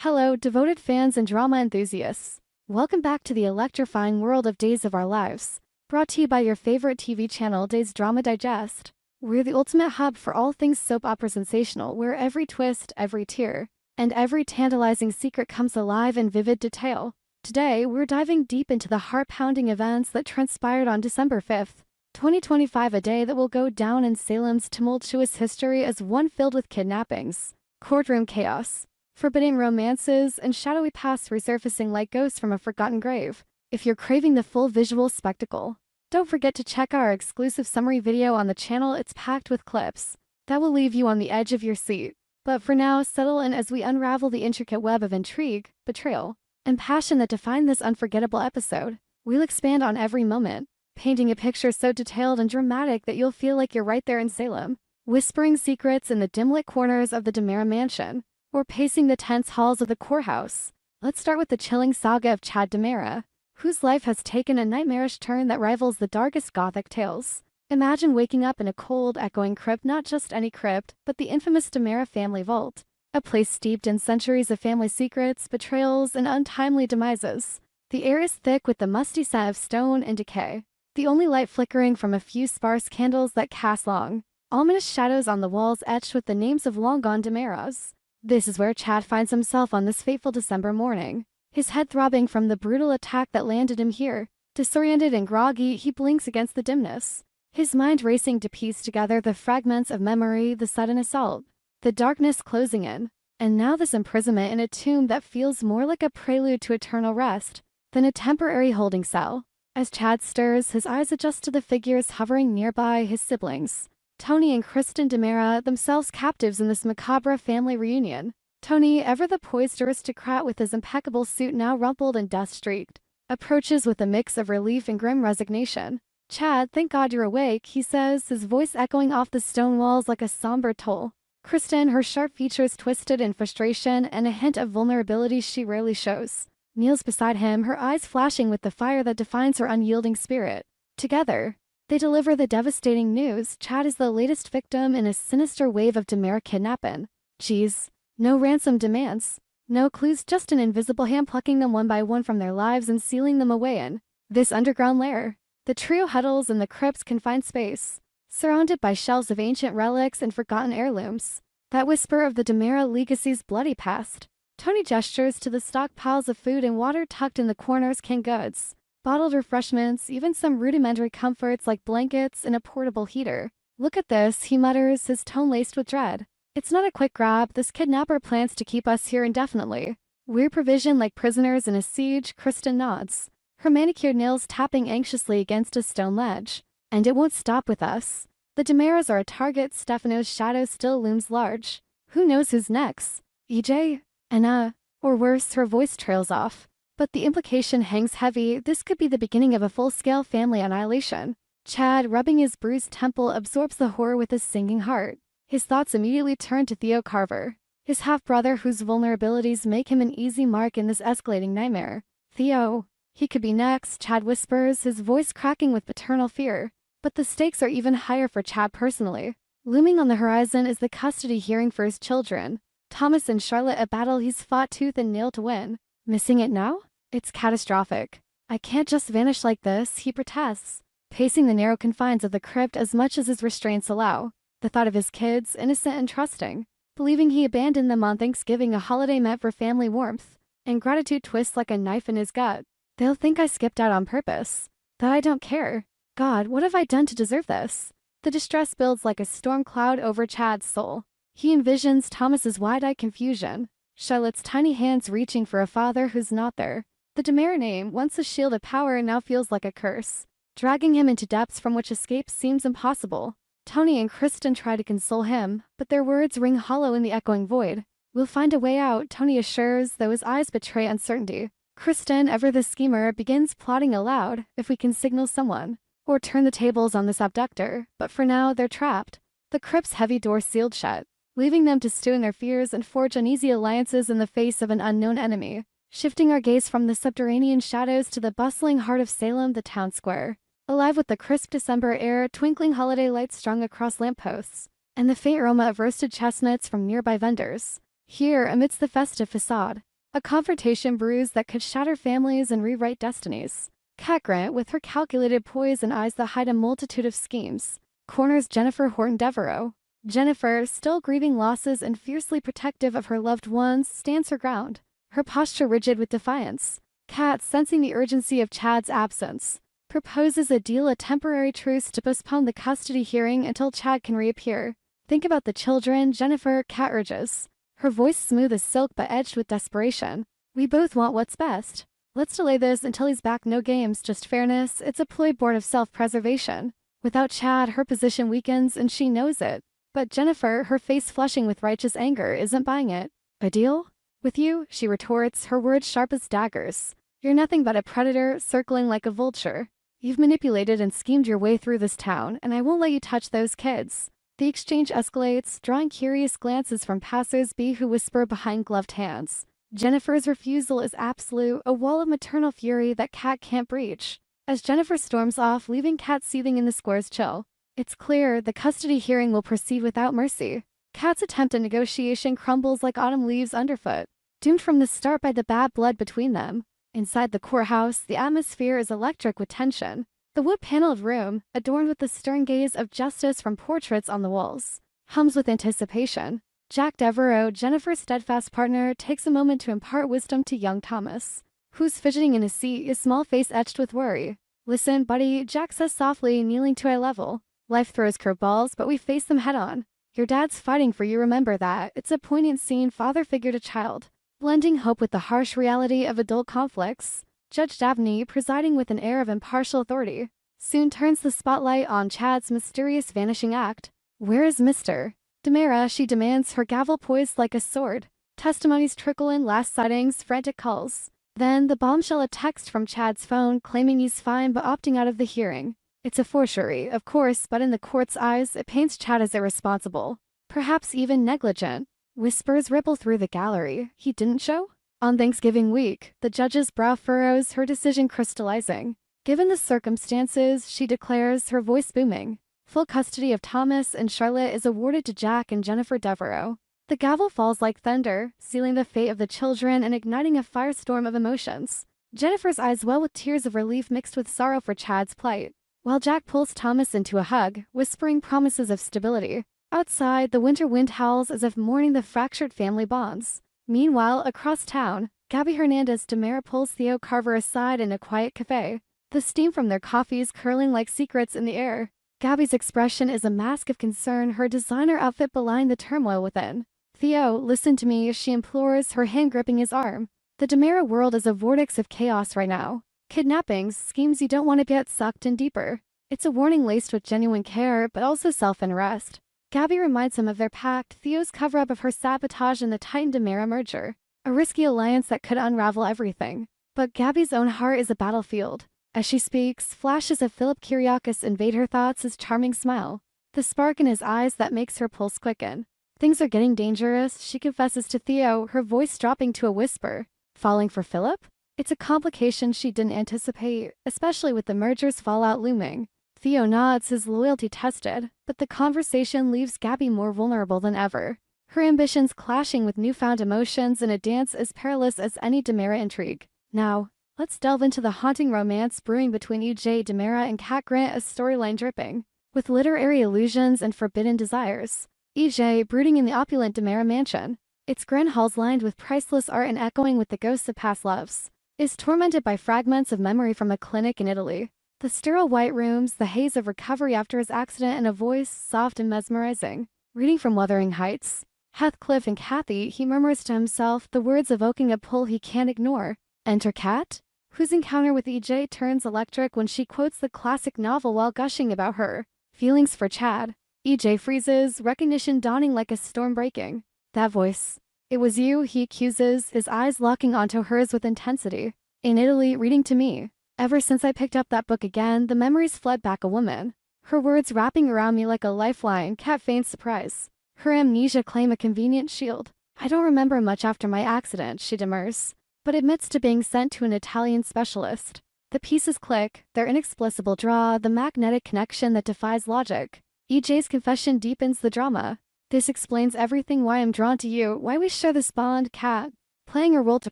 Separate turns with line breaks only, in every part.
Hello, devoted fans and drama enthusiasts. Welcome back to the electrifying world of Days of Our Lives, brought to you by your favorite TV channel, Days Drama Digest. We're the ultimate hub for all things soap opera sensational, where every twist, every tear, and every tantalizing secret comes alive in vivid detail. Today, we're diving deep into the heart-pounding events that transpired on December 5th, 2025, a day that will go down in Salem's tumultuous history as one filled with kidnappings, courtroom chaos, forbidden romances, and shadowy pasts resurfacing like ghosts from a forgotten grave. If you're craving the full visual spectacle, don't forget to check our exclusive summary video on the channel. It's packed with clips that will leave you on the edge of your seat. But for now, settle in as we unravel the intricate web of intrigue, betrayal, and passion that define this unforgettable episode. We'll expand on every moment, painting a picture so detailed and dramatic that you'll feel like you're right there in Salem, whispering secrets in the dim-lit corners of the DiMera mansion, or pacing the tense halls of the courthouse. Let's start with the chilling saga of DiMera, whose life has taken a nightmarish turn that rivals the darkest Gothic tales. Imagine waking up in a cold, echoing crypt, not just any crypt, but the infamous DiMera family vault, a place steeped in centuries of family secrets, betrayals, and untimely demises. The air is thick with the musty scent of stone and decay, the only light flickering from a few sparse candles that cast long, ominous shadows on the walls etched with the names of long-gone DiMeras. This is where Chad finds himself on this fateful December morning, his head throbbing from the brutal attack that landed him here. Disoriented and groggy, he blinks against the dimness, his mind racing to piece together the fragments of memory, the sudden assault, the darkness closing in, and now this imprisonment in a tomb that feels more like a prelude to eternal rest than a temporary holding cell. As Chad stirs, his eyes adjust to the figures hovering nearby, his siblings, Tony and Kristen DiMera, themselves captives in this macabre family reunion. Tony, ever the poised aristocrat with his impeccable suit now rumpled and dust-streaked, approaches with a mix of relief and grim resignation. "Chad, thank God you're awake," he says, his voice echoing off the stone walls like a somber toll. Kristen, her sharp features twisted in frustration and a hint of vulnerability she rarely shows, kneels beside him, her eyes flashing with the fire that defines her unyielding spirit. Together, they deliver the devastating news: Chad is the latest victim in a sinister wave of DiMera kidnapping. Geez, no ransom demands, no clues, just an invisible hand plucking them one by one from their lives and sealing them away in this underground lair. The trio huddles in the crypt's confined space, surrounded by shelves of ancient relics and forgotten heirlooms that whisper of the DiMera legacy's bloody past. Tony gestures to the stockpiles of food and water tucked in the corners, canned goods, bottled refreshments, even some rudimentary comforts like blankets and a portable heater. "Look at this," he mutters, his tone laced with dread. "It's not a quick grab. This kidnapper plans to keep us here indefinitely. We're provisioned like prisoners in a siege." Kristen nods, her manicured nails tapping anxiously against a stone ledge. "And it won't stop with us. The DiMeras are a target." Stefano's shadow still looms large. "Who knows who's next? EJ? Anna? Or worse?" Her voice trails off, but the implication hangs heavy. This could be the beginning of a full-scale family annihilation. Chad, rubbing his bruised temple, absorbs the horror with a sinking heart. His thoughts immediately turn to Theo Carver, his half-brother whose vulnerabilities make him an easy mark in this escalating nightmare. "Theo, he could be next," Chad whispers, his voice cracking with paternal fear. But the stakes are even higher for Chad personally. Looming on the horizon is the custody hearing for his children, Thomas and Charlotte, a battle he's fought tooth and nail to win. "Missing it now? It's catastrophic. I can't just vanish like this," he protests, pacing the narrow confines of the crypt as much as his restraints allow. The thought of his kids, innocent and trusting, believing he abandoned them on Thanksgiving, a holiday meant for family warmth, and gratitude twists like a knife in his gut. "They'll think I skipped out on purpose. That I don't care. God, what have I done to deserve this?" The distress builds like a storm cloud over Chad's soul. He envisions Thomas's wide-eyed confusion, Charlotte's tiny hands reaching for a father who's not there. The DiMera name, once a shield of power, now feels like a curse, dragging him into depths from which escape seems impossible. Tony and Kristen try to console him, but their words ring hollow in the echoing void. "We'll find a way out," Tony assures, though his eyes betray uncertainty. Kristen, ever the schemer, begins plotting aloud: "If we can signal someone, or turn the tables on this abductor." But for now, they're trapped, the crypt's heavy door sealed shut, leaving them to stew in their fears and forge uneasy alliances in the face of an unknown enemy. Shifting our gaze from the subterranean shadows to the bustling heart of Salem, the town square, alive with the crisp December air, twinkling holiday lights strung across lampposts, and the faint aroma of roasted chestnuts from nearby vendors. Here, amidst the festive facade, A confrontation brews that could shatter families and rewrite destinies. Cat Grant, with her calculated poise and eyes that hide a multitude of schemes, corners Jennifer Horton Devereaux. Jennifer, still grieving losses and fiercely protective of her loved ones, stands her ground, her posture rigid with defiance. Kat, sensing the urgency of Chad's absence, proposes a deal, a temporary truce to postpone the custody hearing until Chad can reappear. Think about the children, Jennifer, Kat urges, her voice smooth as silk but edged with desperation. We both want what's best. Let's delay this until he's back. No games, just fairness. It's a ploy born of self-preservation. Without Chad, her position weakens and she knows it. But Jennifer, her face flushing with righteous anger, isn't buying it. A deal? With you, she retorts, her words sharp as daggers. You're nothing but a predator, circling like a vulture. You've manipulated and schemed your way through this town, and I won't let you touch those kids. The exchange escalates, drawing curious glances from passers-by who whisper behind gloved hands. Jennifer's refusal is absolute, a wall of maternal fury that Kat can't breach. As Jennifer storms off, leaving Kat seething in the square's chill, it's clear the custody hearing will proceed without mercy. Kat's attempt at negotiation crumbles like autumn leaves underfoot, doomed from the start by the bad blood between them. Inside the courthouse, the atmosphere is electric with tension. The wood-paneled room, adorned with the stern gaze of justice from portraits on the walls, hums with anticipation. Jack Devereaux, Jennifer's steadfast partner, takes a moment to impart wisdom to young Thomas, who's fidgeting in his seat, his small face etched with worry. Listen, buddy, Jack says softly, kneeling to eye level. Life throws curveballs, but we face them head-on. Your dad's fighting for you, remember that. It's a poignant scene, father figure to child, blending hope with the harsh reality of adult conflicts. Judge Dabney, presiding with an air of impartial authority, soon turns the spotlight on Chad's mysterious vanishing act. Where is Mr. DiMera, she demands, her gavel poised like a sword. Testimonies trickle in, last sightings, frantic calls. Then the bombshell, a text from Chad's phone claiming he's fine but opting out of the hearing. It's a forgery, of course, but in the court's eyes, it paints Chad as irresponsible, perhaps even negligent. Whispers ripple through the gallery. He didn't show? On Thanksgiving week, the judge's brow furrows, her decision crystallizing. Given the circumstances, she declares, her voice booming, full custody of Thomas and Charlotte is awarded to Jack and Jennifer Devereaux. The gavel falls like thunder, sealing the fate of the children and igniting a firestorm of emotions. Jennifer's eyes well with tears of relief mixed with sorrow for Chad's plight, while Jack pulls Thomas into a hug, whispering promises of stability. Outside, the winter wind howls as if mourning the fractured family bonds. Meanwhile, across town, Gabi Hernandez DiMera pulls Theo Carver aside in a quiet cafe, the steam from their coffees curling like secrets in the air. Gabi's expression is a mask of concern, her designer outfit belying the turmoil within. Theo, listen to me, she implores, her hand gripping his arm. The DiMera world is a vortex of chaos right now. Kidnappings, schemes you don't want to get sucked in deeper. It's a warning laced with genuine care, but also self-unrest. Gabi reminds him of their pact, Theo's cover-up of her sabotage in the Titan-DiMera merger. A risky alliance that could unravel everything. But Gabi's own heart is a battlefield. As she speaks, flashes of Philip Kiriakis invade her thoughts, his charming smile, the spark in his eyes that makes her pulse quicken. Things are getting dangerous, she confesses to Theo, her voice dropping to a whisper. Falling for Philip? It's a complication she didn't anticipate, especially with the merger's fallout looming. Theo nods, his loyalty tested, but the conversation leaves Gabi more vulnerable than ever. Her ambitions clashing with newfound emotions in a dance as perilous as any DiMera intrigue. Now, let's delve into the haunting romance brewing between E.J. DiMera and Cat Grant, a storyline dripping with literary allusions and forbidden desires. E.J., brooding in the opulent DiMera mansion, its grand halls lined with priceless art and echoing with the ghosts of past loves, is tormented by fragments of memory from a clinic in Italy. The sterile white rooms, the haze of recovery after his accident, and a voice, soft and mesmerizing, reading from Wuthering Heights. Heathcliff and Kathy, he murmurs to himself, the words evoking a pull he can't ignore. Enter Kat, whose encounter with EJ turns electric when she quotes the classic novel while gushing about her feelings for Chad. EJ freezes, recognition dawning like a storm breaking. That voice. It was you, he accuses, his eyes locking onto hers with intensity. In Italy, reading to me. Ever since I picked up that book again, the memories fled back a woman. Her words wrapping around me like a lifeline. Kat feigns surprise. Her amnesia claim a convenient shield. I don't remember much after my accident, she demurs, but admits to being sent to an Italian specialist. The pieces click, their inexplicable draw, the magnetic connection that defies logic. EJ's confession deepens the drama. This explains everything, why I'm drawn to you, why we share this bond, Kat. playing her role to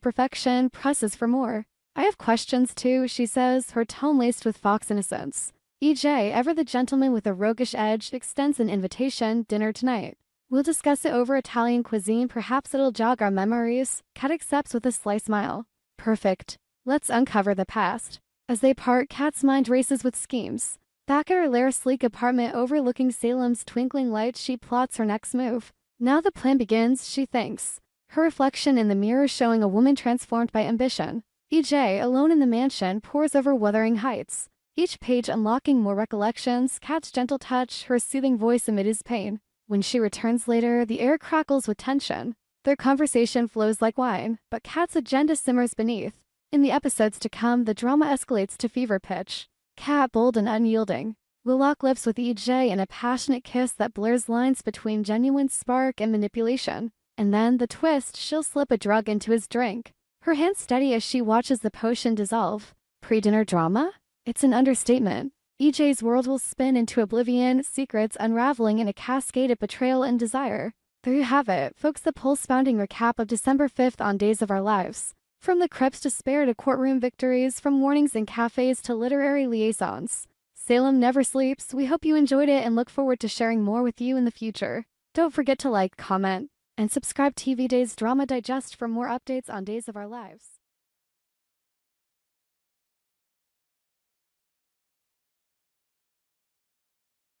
perfection, presses for more. I have questions too, she says, her tone laced with fox innocence. EJ, ever the gentleman with a roguish edge, extends an invitation, dinner tonight. We'll discuss it over Italian cuisine, perhaps it'll jog our memories. Kat accepts with a sly smile. Perfect. Let's uncover the past. As they part, Kat's mind races with schemes. Back at her lair sleek apartment overlooking Salem's twinkling lights, she plots her next move. Now the plan begins, she thinks. Her reflection in the mirror showing a woman transformed by ambition. EJ, alone in the mansion, pores over Wuthering Heights. Each page unlocking more recollections, Kat's gentle touch, her soothing voice amid his pain. When she returns later, the air crackles with tension. Their conversation flows like wine, but Kat's agenda simmers beneath. In the episodes to come, the drama escalates to fever pitch. Kat, bold and unyielding, will lock lips with EJ in a passionate kiss that blurs lines between genuine spark and manipulation. And then, the twist, she'll slip a drug into his drink. Her hands steady as she watches the potion dissolve. Pre-dinner drama? It's an understatement. EJ's world will spin into oblivion, secrets unraveling in a cascade of betrayal and desire. There you have it, folks, the pulse-pounding recap of December 5th on Days of Our Lives. From the crypt's despair to courtroom victories, from warnings in cafes to literary liaisons. Salem never sleeps. We hope you enjoyed it and look forward to sharing more with you in the future. Don't forget to like, comment, and subscribe TV Days Drama Digest for more updates on Days of Our Lives.